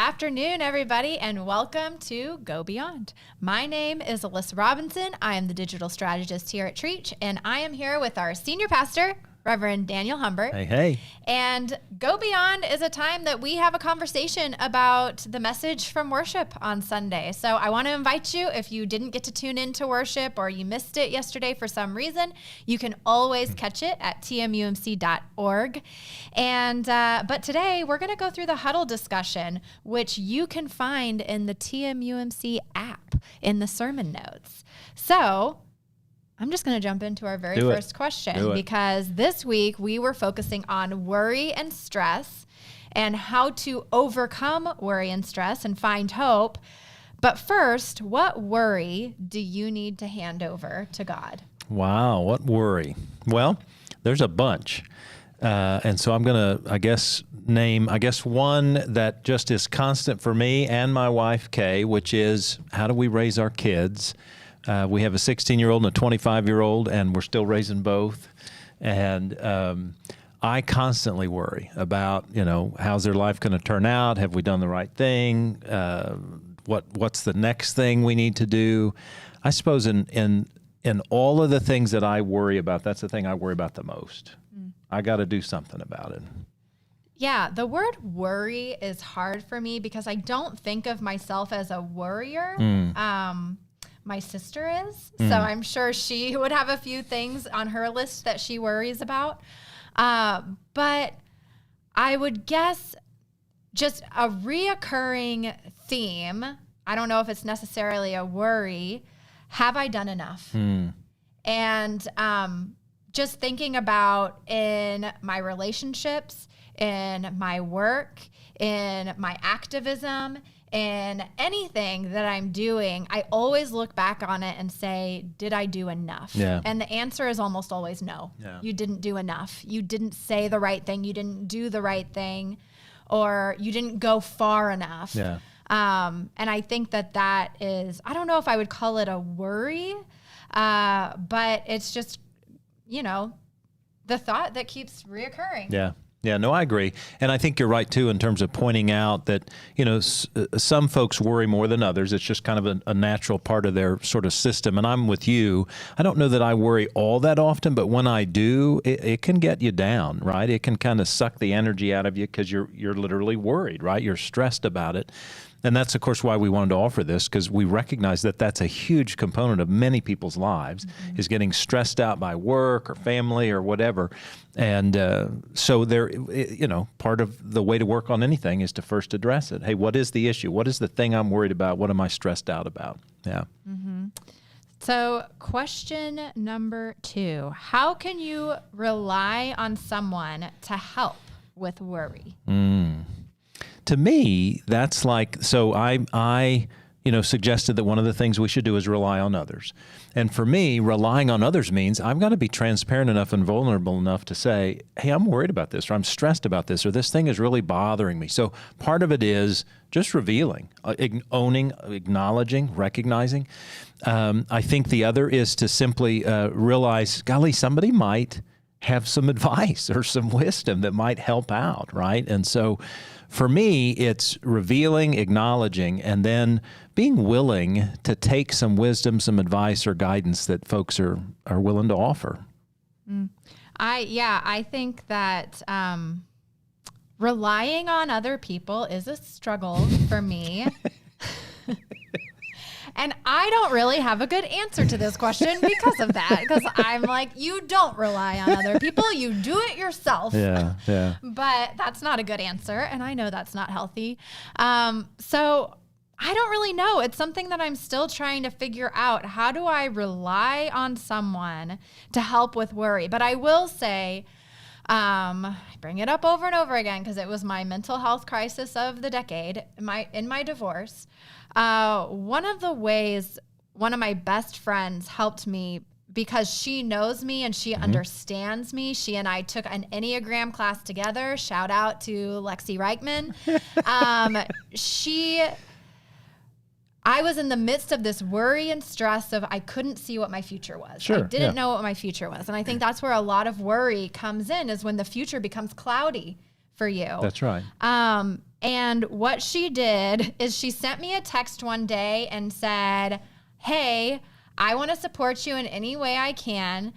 afternoon, everybody, and welcome to Go Beyond. My name is Alyssa Robinson. I am the digital strategist here at Treach, and I am here with our senior pastor, Reverend Daniel Humbert. Hey. And Go Beyond is a time that we have a conversation about the message from worship on Sunday. So I want to invite you, if you didn't get to tune into worship or you missed it yesterday for some reason, you can always catch it at tmumc.org. And but today we're going to go through the huddle discussion, which you can find in the TMUMC app in the sermon notes. So I'm just going to jump into our very first question, because this week we were focusing on worry and stress and how to overcome worry and stress and find hope. But first, what worry do you need to hand over to God? Wow, what worry? Well, there's a bunch. And so I'm going to, name one that just is constant for me and my wife, Kay, which is, how do we raise our kids? We have a 16-year-old and a 25-year-old, and we're still raising both. And I constantly worry about, how's their life going to turn out? Have we done the right thing? What's the next thing we need to do? I suppose in all of the things that I worry about, that's the thing I worry about the most. I got to do something about it. Yeah, the word worry is hard for me because I don't think of myself as a worrier. My sister is, so I'm sure she would have a few things on her list that she worries about. But I would guess just a reoccurring theme, I don't know if it's necessarily a worry, have I done enough? And just thinking about in my relationships, in my work, in my activism, in anything that I'm doing, I always look back on it and say, did I do enough? Yeah. And the answer is almost always no. Yeah. You didn't do enough. You didn't say the right thing. You didn't do the right thing, or you didn't go far enough. Yeah. And I think that is, I don't know if I would call it a worry, but it's just, the thought that keeps reoccurring. Yeah. Yeah, no, I agree. And I think you're right, too, in terms of pointing out that, some folks worry more than others. It's just kind of a natural part of their sort of system. And I'm with you. I don't know that I worry all that often, but when I do, it can get you down, right? It can kind of suck the energy out of you because you're literally worried, right? You're stressed about it. And that's, of course, why we wanted to offer this, because we recognize that that's a huge component of many people's lives, is getting stressed out by work or family or whatever. And so there, part of the way to work on anything is to first address it. Hey, what is the issue? What is the thing I'm worried about? What am I stressed out about? Yeah. So question number 2, how can you rely on someone to help with worry? To me, that's like, so I suggested that one of the things we should do is rely on others. And for me, relying on others means I've got to be transparent enough and vulnerable enough to say, hey, I'm worried about this, or I'm stressed about this, or this thing is really bothering me. So part of it is just revealing, owning, acknowledging, recognizing. I think the other is to simply realize, golly, somebody might have some advice or some wisdom that might help out, right? And so for me, it's revealing, acknowledging, and then being willing to take some wisdom, some advice or guidance that folks are willing to offer. I think that relying on other people is a struggle for me. And I don't really have a good answer to this question because of that. Because I'm like, you don't rely on other people. You do it yourself. Yeah. But that's not a good answer. And I know that's not healthy. So I don't really know. It's something that I'm still trying to figure out. How do I rely on someone to help with worry? But I will say, I bring it up over and over again because it was my mental health crisis of the decade in my divorce. One of the ways one of my best friends helped me, because she knows me and she understands me. She and I took an Enneagram class together. Shout out to Lexi Reichman. I was in the midst of this worry and stress of I couldn't see what my future was. Sure, I didn't know what my future was. And I think that's where a lot of worry comes in, is when the future becomes cloudy for you. That's right. And what she did is she sent me a text one day and said, hey, I want to support you in any way I can.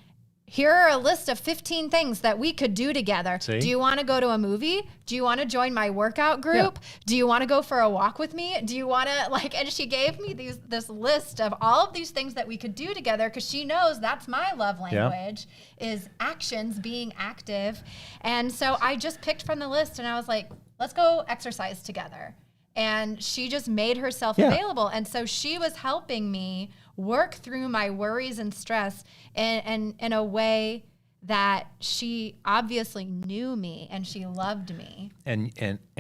Here are a list of 15 things that we could do together. See? Do you want to go to a movie? Do you want to join my workout group? Yeah. Do you want to go for a walk with me? Do you want to and she gave me this list of all of these things that we could do together because she knows that's my love language is actions, being active. And so I just picked from the list and I was like, let's go exercise together. And she just made herself available. And so she was helping me work through my worries and stress in a way that she obviously knew me and she loved me. And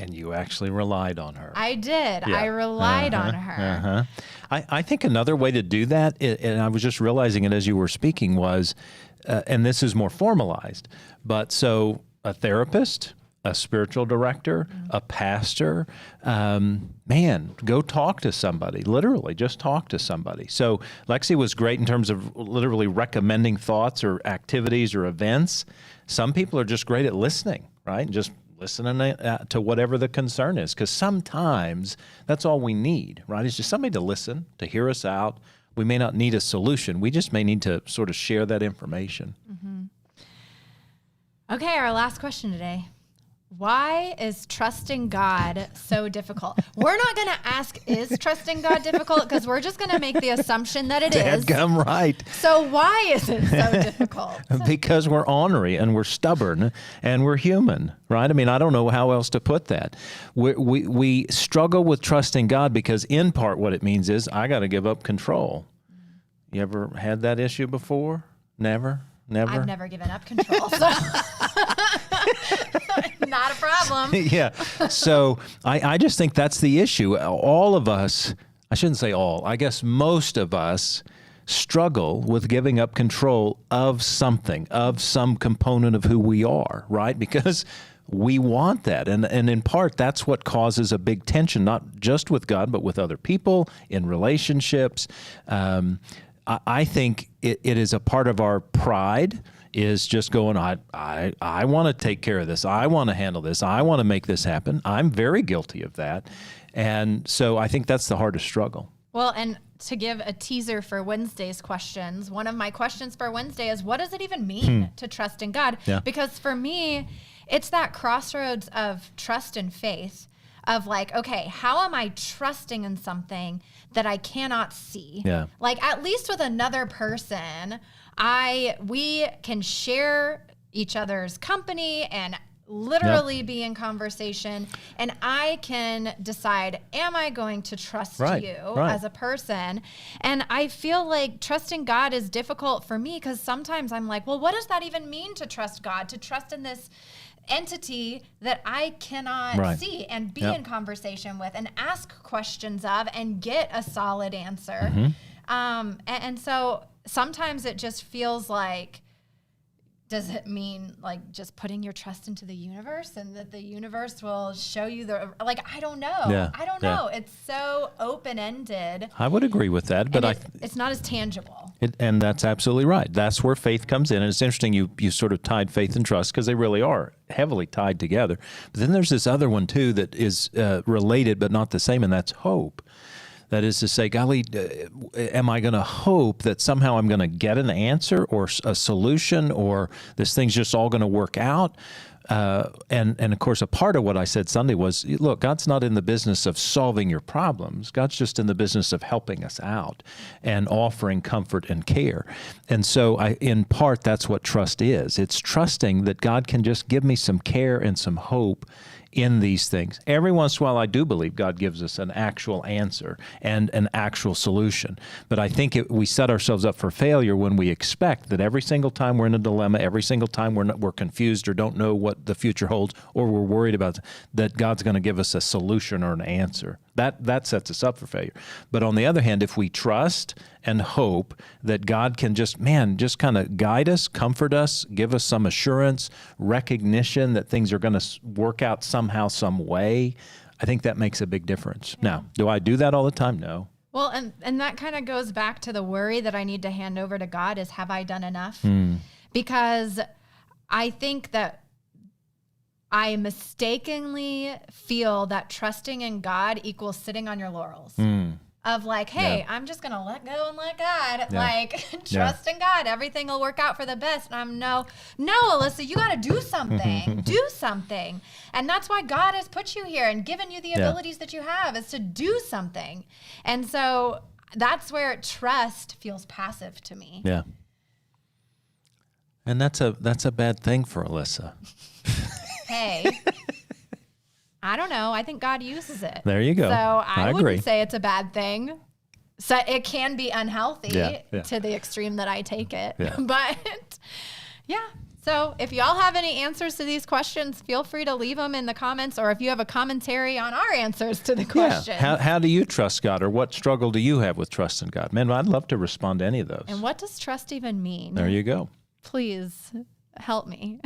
you actually relied on her. I did. Yeah. I relied on her. I think another way to do that, and I was just realizing it as you were speaking, was, and this is more formalized, but so a therapist, a spiritual director, a pastor, go talk to somebody. Literally, just talk to somebody. So Lexi was great in terms of literally recommending thoughts or activities or events. Some people are just great at listening, right? Just listening to whatever the concern is, because sometimes that's all we need, right? It's just somebody to listen, to hear us out. We may not need a solution. We just may need to sort of share that information. Mm-hmm. Okay, our last question today. Why is trusting God so difficult? We're not going to ask, is trusting God difficult? Because we're just going to make the assumption that it is. Come right. So why is it so difficult? Because we're ornery and we're stubborn and we're human, right? I mean, I don't know how else to put that. We struggle with trusting God because in part what it means is I got to give up control. You ever had that issue before? Never? I've never given up control, so not a problem. Yeah. So I just think that's the issue. All of us, I shouldn't say all, I guess most of us struggle with giving up control of something, of some component of who we are, right? Because we want that. And in part, that's what causes a big tension, not just with God, but with other people, in relationships. I think it is a part of our pride is just going, I want to take care of this. I want to handle this. I want to make this happen. I'm very guilty of that. And so I think that's the hardest struggle. Well, and to give a teaser for Wednesday's questions, one of my questions for Wednesday is, what does it even mean to trust in God? Yeah. Because for me, it's that crossroads of trust and faith. Of like, okay, how am I trusting in something that I cannot see? Yeah. Like at least with another person, we can share each other's company and literally be in conversation, and I can decide, am I going to trust you as a person? And I feel like trusting God is difficult for me because sometimes I'm like, well, what does that even mean to trust God? To trust in this entity that I cannot see and be in conversation with and ask questions of and get a solid answer. Mm-hmm. And so sometimes it just feels like, does it mean like just putting your trust into the universe and that the universe will show you I don't know. Yeah. I don't know. It's so open-ended. I would agree with that, but it's not as tangible. And that's absolutely right. That's where faith comes in. And it's interesting you sort of tied faith and trust because they really are heavily tied together. But then there's this other one too that is related but not the same, and that's hope. That is to say, golly, am I going to hope that somehow I'm going to get an answer or a solution, or this thing's just all going to work out? And of course, a part of what I said Sunday was, look, God's not in the business of solving your problems. God's just in the business of helping us out and offering comfort and care. And so in part, that's what trust is. It's trusting that God can just give me some care and some hope in these things. Every once in a while, I do believe God gives us an actual answer and an actual solution. But I think we set ourselves up for failure when we expect that every single time we're in a dilemma, every single time we're confused or don't know what the future holds, or we're worried about, that God's going to give us a solution or an answer. That sets us up for failure. But on the other hand, if we trust and hope that God can just kind of guide us, comfort us, give us some assurance, recognition that things are going to work out somehow, some way, I think that makes a big difference. Yeah. Now, do I do that all the time? No. Well, and that kind of goes back to the worry that I need to hand over to God is, have I done enough? Because I think that I mistakenly feel that trusting in God equals sitting on your laurels. Of like, hey, I'm just going to let go and let God. Like, trust in God. Everything will work out for the best. And I'm no, Alyssa, you got to do something. Do something. And that's why God has put you here and given you the abilities that you have, is to do something. And so that's where trust feels passive to me. Yeah. And that's a bad thing for Alyssa. Hey. I don't know. I think God uses it. There you go. So I agree. wouldn't say it's a bad thing. So it can be unhealthy to the extreme that I take it. Yeah. But yeah. So if y'all have any answers to these questions, feel free to leave them in the comments, or if you have a commentary on our answers to the question. How do you trust God, or what struggle do you have with trust in God? Man, I'd love to respond to any of those. And what does trust even mean? There you go. Please help me.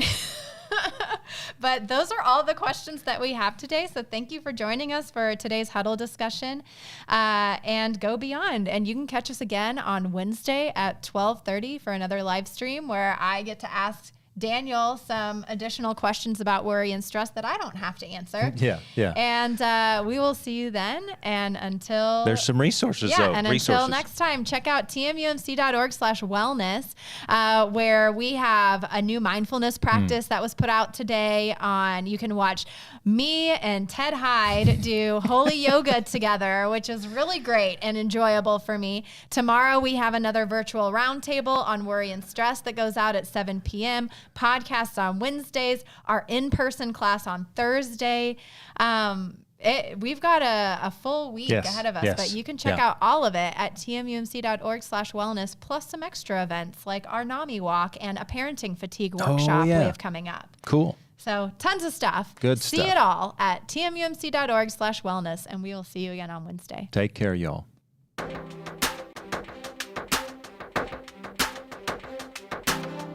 But those are all the questions that we have today. So thank you for joining us for today's huddle discussion, and go beyond. And you can catch us again on Wednesday at 12:30 for another live stream where I get to ask Daniel some additional questions about worry and stress that I don't have to answer. Yeah. And we will see you then. And until... There's some resources, though. Until next time, check out tmumc.org/wellness, where we have a new mindfulness practice that was put out today on... You can watch me and Ted Hyde do holy yoga together, which is really great and enjoyable for me. Tomorrow, we have another virtual roundtable on worry and stress that goes out at 7 p.m., podcasts on Wednesdays, our in-person class on Thursday. We've got a full week ahead of us, but you can check out all of it at tmumc.org/wellness, plus some extra events like our NAMI walk and a parenting fatigue workshop we have coming up. Cool. So tons of stuff. Good See stuff. it all at tmumc.org/wellness, and we will see you again on Wednesday. Take care, y'all.